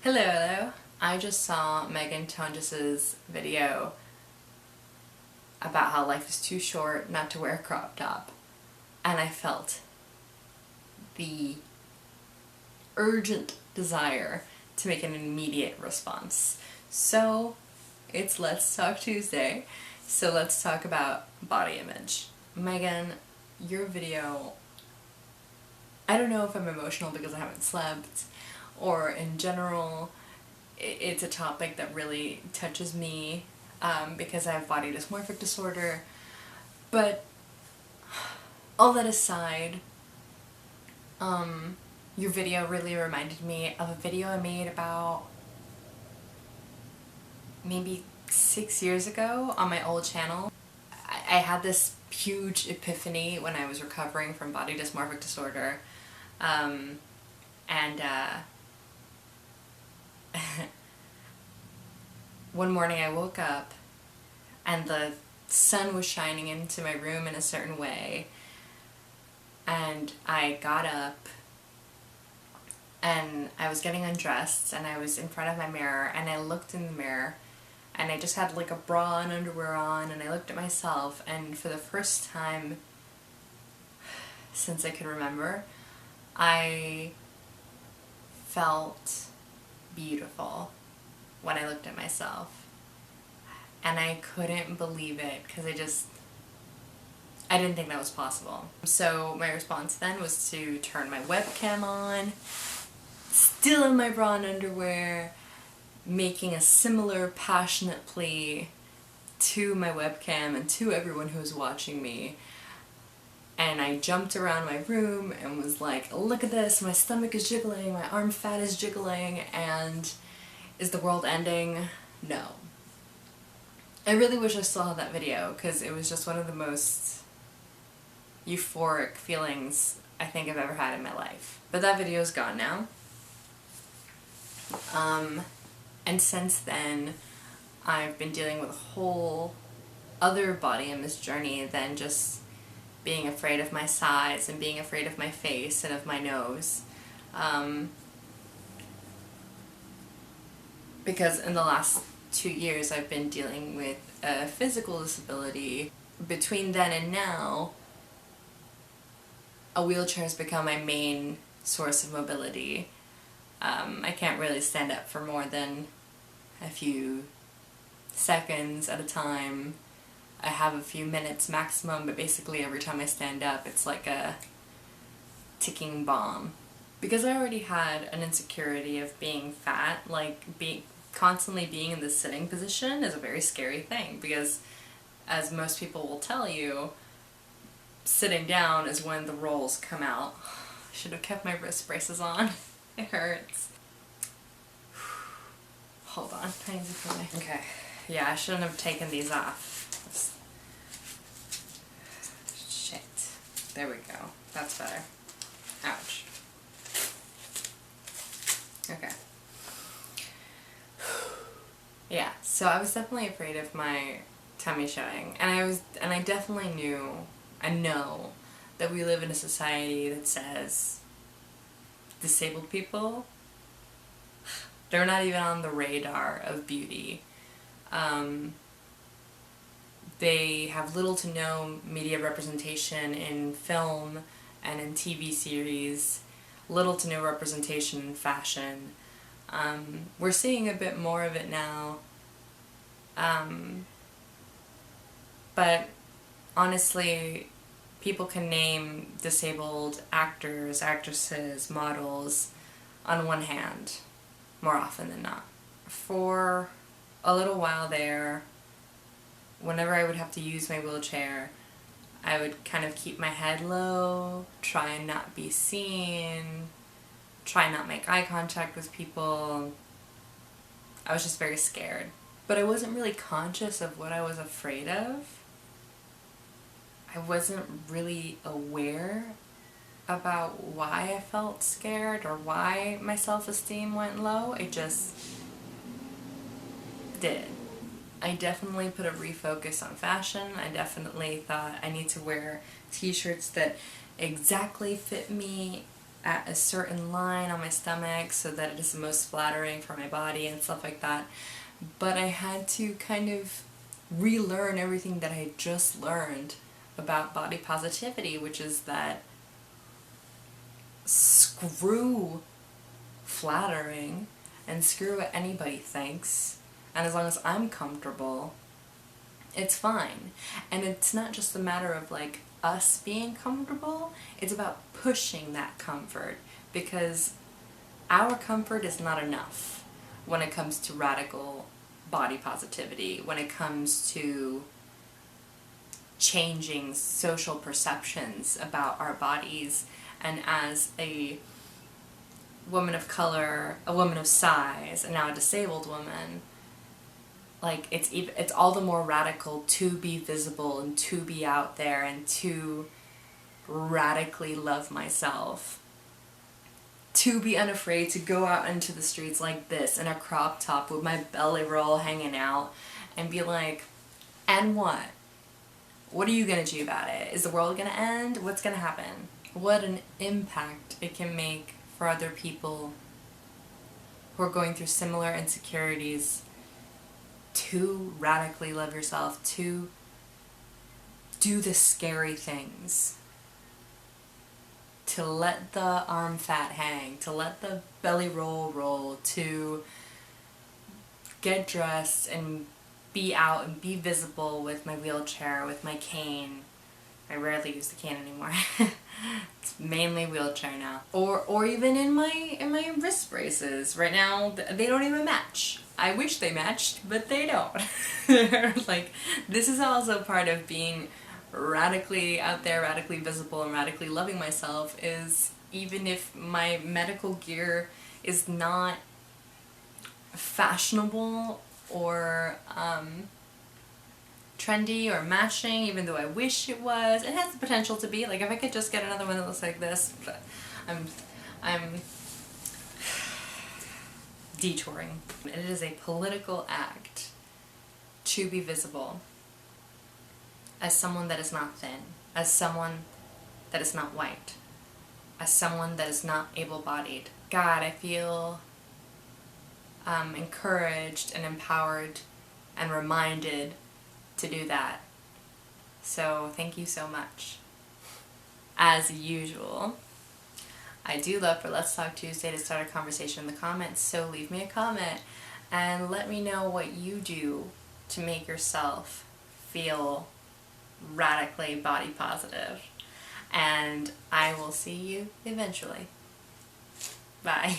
Hello. I just saw Megan Tonjes's video about how life is too short not to wear a crop top, and I felt the urgent desire to make an immediate response. So it's Let's Talk Tuesday, so let's talk about body image. Megan, your video, I don't know if I'm emotional because I haven't slept, or in general, it's a topic that really touches me because I have body dysmorphic disorder. But all that aside, your video really reminded me of a video I made about maybe 6 years ago on my old channel. I had this huge epiphany when I was recovering from body dysmorphic disorder, and one morning I woke up and the sun was shining into my room in a certain way, and I got up and I was getting undressed and I was in front of my mirror and I looked in the mirror and I just had like a bra and underwear on, and I looked at myself, and for the first time since I could remember, I felt beautiful when I looked at myself. And I couldn't believe it because I didn't think that was possible. So my response then was to turn my webcam on, still in my bra and underwear, making a similar passionate plea to my webcam and to everyone who was watching me. And I jumped around my room and was like, look at this, my stomach is jiggling, my arm fat is jiggling, and is the world ending? No. I really wish I still had that video because it was just one of the most euphoric feelings I think I've ever had in my life. But that video is gone now. And since then, I've been dealing with a whole other body image journey than just being afraid of my size and being afraid of my face and of my nose. Because in the last 2 years I've been dealing with a physical disability. Between then and now, a wheelchair has become my main source of mobility. I can't really stand up for more than a few seconds at a time. I have a few minutes maximum, but basically every time I stand up it's like a ticking bomb. Because I already had an insecurity of being fat, like constantly being in this sitting position is a very scary thing, because as most people will tell you, sitting down is when the rolls come out. I should have kept my wrist braces on. It hurts. Hold on, I need to put my... Okay. Yeah, I shouldn't have taken these off. Shit. There we go. That's better. Ouch. Okay. Yeah, so I was definitely afraid of my tummy showing, and I definitely know that we live in a society that says disabled people, they're not even on the radar of beauty. They have little to no media representation in film and in TV series, little to no representation in fashion. We're seeing a bit more of it now, but honestly, people can name disabled actors, actresses, models on one hand, more often than not. For a little while there, whenever I would have to use my wheelchair, I would kind of keep my head low, try and not be seen, try and not make eye contact with people. I was just very scared. But I wasn't really conscious of what I was afraid of. I wasn't really aware about why I felt scared or why my self-esteem went low. It just did. I definitely put a refocus on fashion. I definitely thought I need to wear t-shirts that exactly fit me at a certain line on my stomach so that it is the most flattering for my body and stuff like that. But I had to kind of relearn everything that I had just learned about body positivity, which is that screw flattering and screw what anybody thinks, and as long as I'm comfortable, it's fine. And it's not just a matter of like us being comfortable, it's about pushing that comfort, because our comfort is not enough when it comes to radical body positivity, when it comes to changing social perceptions about our bodies. And as a woman of color, a woman of size, and now a disabled woman, like it's all the more radical to be visible and to be out there and to radically love myself, to be unafraid to go out into the streets like this in a crop top with my belly roll hanging out and be like, and what? What are you gonna do about it? Is the world gonna end? What's gonna happen? What an impact it can make for other people who are going through similar insecurities, to radically love yourself, to do the scary things, to let the arm fat hang, to let the belly roll, to get dressed and be out and be visible with my wheelchair, with my cane. I rarely use the cane anymore. It's mainly wheelchair now. Or even in my wrist braces. Right now, they don't even match. I wish they matched, but they don't. Like, this is also part of being radically out there, radically visible, and radically loving myself, is even if my medical gear is not fashionable or trendy or matching, even though I wish it was, it has the potential to be. Like, if I could just get another one that looks like this, but I'm detouring. It is a political act to be visible as someone that is not thin, as someone that is not white, as someone that is not able-bodied. God, I feel encouraged and empowered and reminded to do that. So thank you so much. As usual, I do love for Let's Talk Tuesday to start a conversation in the comments, so leave me a comment and let me know what you do to make yourself feel radically body positive. And I will see you eventually. Bye.